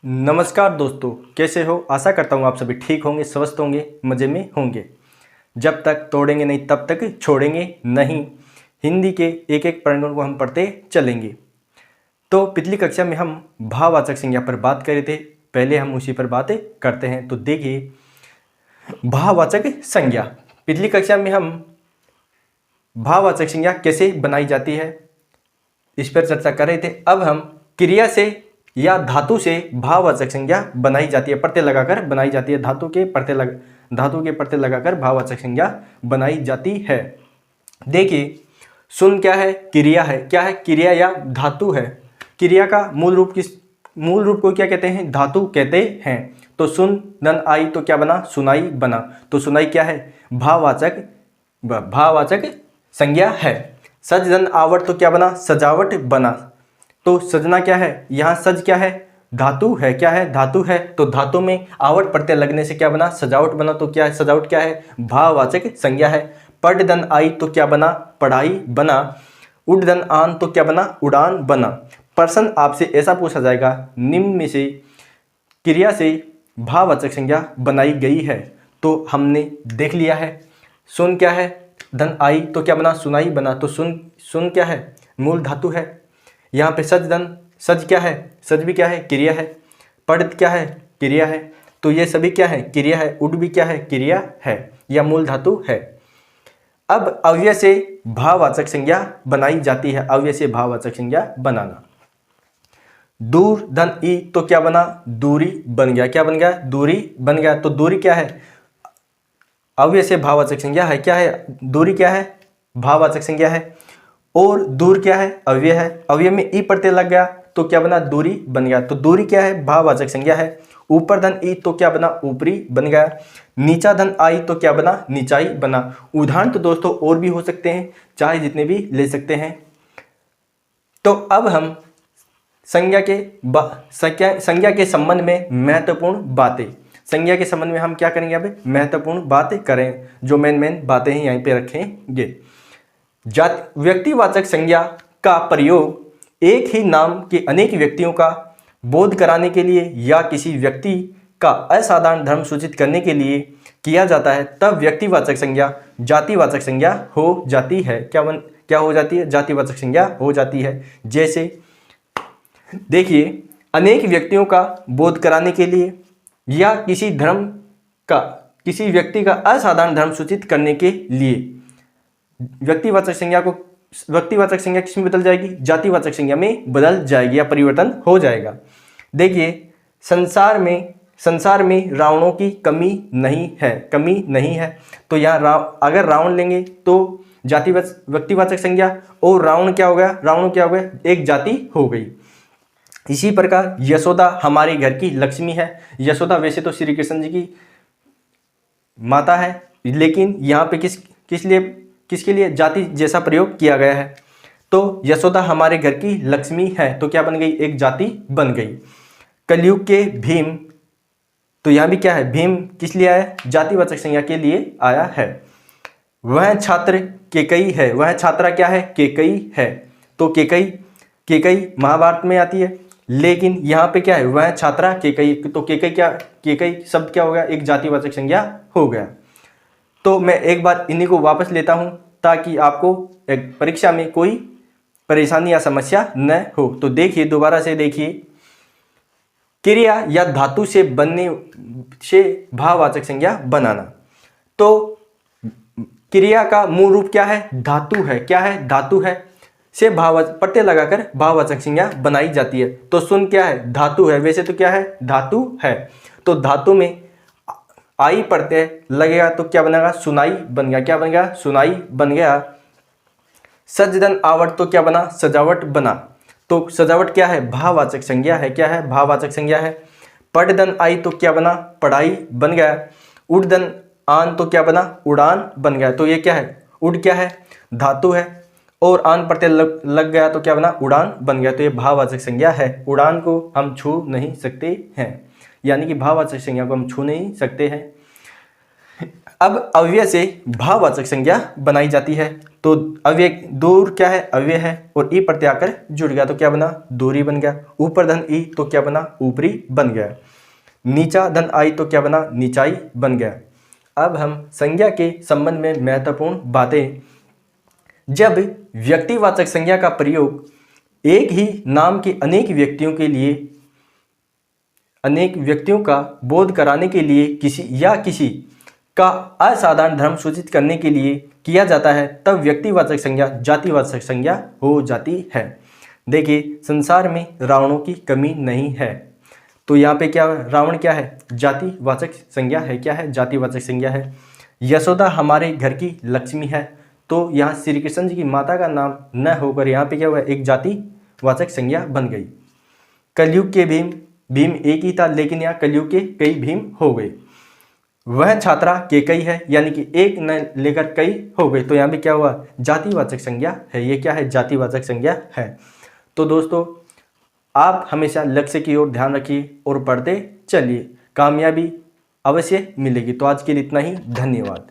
नमस्कार दोस्तों, कैसे हो। आशा करता हूँ आप सभी ठीक होंगे, स्वस्थ होंगे, मज़े में होंगे। जब तक तोड़ेंगे नहीं तब तक छोड़ेंगे नहीं। हिंदी के एक एक प्रकरण को हम पढ़ते चलेंगे। तो पिछली कक्षा में हम भाववाचक संज्ञा पर बात कर रहे थे, पहले हम उसी पर बातें करते हैं। तो देखिए, भाववाचक संज्ञा, पिछली कक्षा में हम भाववाचक संज्ञा कैसे बनाई जाती है इस पर चर्चा कर रहे थे। अब हम क्रिया से या धातु से भाववाचक संज्ञा बनाई जाती है, प्रत्यय लगाकर बनाई जाती है। धातु के प्रत्यय लगाकर भाववाचक संज्ञा बनाई जाती है। देखिए, सुन क्या है? क्रिया है। क्या है? क्रिया या धातु है। क्रिया का मूल रूप को क्या कहते हैं? धातु कहते हैं। तो सुन धन आई तो क्या बना? सुनाई बना। तो सुनाई क्या है? भाववाचक संज्ञा है। सज धन आवट तो क्या बना? सजावट बना। तो सजना क्या है? यहाँ सज क्या है? धातु है। क्या है? धातु है। तो धातु में आवट प्रत्यय लगने से क्या बना? सजावट बना। तो क्या है? सजावट क्या है? भाववाचक संज्ञा है। पढ़ धन आई तो क्या बना? पढ़ाई बना। उड़ धन आन तो क्या बना? उड़ान बना। प्रश्न आपसे ऐसा पूछा जाएगा, निम्न में से क्रिया से भाववाचक संज्ञा बनाई गई है। तो हमने देख लिया है। सुन क्या है? धन आई तो क्या बना? सुनाई बना। तो सुन क्या है? मूल धातु है। यहाँ पे सज क्या है? सज भी क्या है? क्रिया है। पढ़ क्या है? क्रिया है। तो ये सभी क्या है? क्रिया है। उड भी क्या है? क्रिया है या मूल धातु है। अब अव्यय से भाववाचक संज्ञा बनाई जाती है। अव्यय से भाववाचक संज्ञा बनाना। दूर धन ई तो क्या बना? दूरी बन गया। क्या बन गया? दूरी बन गया। तो दूरी क्या है? अव्यय से भाववाचक संज्ञा है। क्या है? दूरी क्या है? भाववाचक संज्ञा है। और दूर क्या है? अव्यय है। अव्यय में ई प्रत्यय लग गया तो क्या बना? दूरी बन गया। तो दूरी क्या है? भाववाचक संज्ञा है। ऊपर धन ई तो क्या बना? ऊपरी बन गया। नीचा धन आई तो क्या बना? नीचाई बना। उदाहरण तो दोस्तों और भी हो सकते हैं, चाहे जितने भी ले सकते हैं। तो अब हम संज्ञा के संबंध में महत्वपूर्ण बातें, संज्ञा के संबंध में हम क्या करेंगे? अब महत्वपूर्ण बातें करें, जो मेन बातें हैं यहीं पे रखेंगे। व्यक्तिवाचक संज्ञा का प्रयोग एक ही नाम के अनेक व्यक्तियों का बोध कराने के लिए या किसी व्यक्ति का असाधारण धर्म सूचित करने के लिए किया जाता है, तब व्यक्तिवाचक संज्ञा जातिवाचक संज्ञा हो जाती है। क्या हो जाती है? जातिवाचक संज्ञा हो जाती है। जैसे देखिए, अनेक व्यक्तियों का बोध कराने के लिए या किसी व्यक्ति का असाधारण धर्म सूचित करने के लिए व्यक्तिवाचक संज्ञा किस में बदल जाएगी? जातिवाचक संज्ञा में बदल जाएगी या परिवर्तन हो जाएगा। देखिए, संसार में रावणों की कमी नहीं है। तो यहाँ अगर रावण लेंगे तो व्यक्तिवाचक संज्ञा, और रावण क्या हो गया? एक जाति हो गई। इसी प्रकार यशोदा हमारे घर की लक्ष्मी है। यशोदा वैसे तो श्री कृष्ण जी की माता है, लेकिन यहाँ पे किसके लिए जाति जैसा प्रयोग किया गया है। तो यशोदा हमारे घर की लक्ष्मी है तो क्या बन गई? एक जाति बन गई। कलयुग के भीम, तो यहाँ भी क्या है? भीम किस लिए आया? जातिवाचक संज्ञा के लिए आया है। वह छात्र केकई है। वह छात्रा क्या है? केकई है। तो केकई महाभारत में आती है, लेकिन यहाँ पे क्या है? वह छात्रा केकई। तो केकई शब्द क्या हो गया? एक जातिवाचक संज्ञा हो गया। तो मैं एक बार इन्हीं को वापस लेता हूं ताकि आपको एक परीक्षा में कोई परेशानी या समस्या न हो। तो देखिए, दोबारा से देखिए, क्रिया या धातु से भाववाचक संज्ञा बनाना। तो क्रिया का मूल रूप क्या है? धातु है। क्या है? धातु है। से प्रत्यय लगाकर भाववाचक संज्ञा बनाई जाती है। तो सुन क्या है? धातु है। वैसे तो क्या है? धातु है। तो धातु में आई प्रत्यय लगेगा तो क्या बनेगा? सुनाई बन गया। क्या बन गया? सुनाई बन गया। सज धन आवट तो क्या बना? सजावट बना। तो सजावट क्या है? भाववाचक संज्ञा है। क्या है? भाववाचक संज्ञा है। पढ़ धन आई तो क्या बना? पढ़ाई बन गया। उड़ धन आन तो क्या बना? उड़ान बन गया। तो ये क्या है? उड़ क्या है? धातु है। और आन प्रत्यय लग गया तो क्या बना? उड़ान बन गया। तो ये भाववाचक संज्ञा है। उड़ान को हम छू नहीं सकते हैं, यानी कि भाववाचक संज्ञा को हम छू नहीं सकते हैं। अब अव्यय से भाववाचक संज्ञा बनाई जाती है। तो अव्यय दूर क्या है, अव्यय है, और ई प्रत्यय आकर जुड़ गया तो क्या बना, दूरी बन गया। ऊपर धन ई तो क्या बना, ऊपरी बन गया। नीचा धन आई तो क्या बना, नीचाई बन गया। अब हम संज्ञा के संबंध में महत्वपूर्ण बातें, जब व्यक्तिवाचक संज्ञा का प्रयोग एक ही नाम के अनेक व्यक्तियों का बोध कराने के लिए किसी का असाधारण धर्म सूचित करने के लिए किया जाता है, तब व्यक्तिवाचक संज्ञा जातिवाचक संज्ञा हो जाती है। देखिए, संसार में रावणों की कमी नहीं है, तो यहाँ पे क्या, रावण क्या है, जातिवाचक संज्ञा है। क्या है, जातिवाचक संज्ञा है। यशोदा हमारे घर की लक्ष्मी है, तो यहाँ श्री कृष्ण जी की माता का नाम न होकर यहाँ पे क्या हुआ, एक जातिवाचक संज्ञा बन गई। कलयुग के भीम एक ही था, लेकिन यहाँ कलयुग के कई भीम हो गए। वह छात्रा केकई है, यानी कि एक न लेकर कई हो गए, तो यहाँ पे क्या हुआ, जातिवाचक संज्ञा है। ये क्या है, जातिवाचक संज्ञा है। तो दोस्तों, आप हमेशा लक्ष्य की ओर ध्यान रखिए और पढ़ते चलिए, कामयाबी अवश्य मिलेगी। तो आज के लिए इतना ही, धन्यवाद।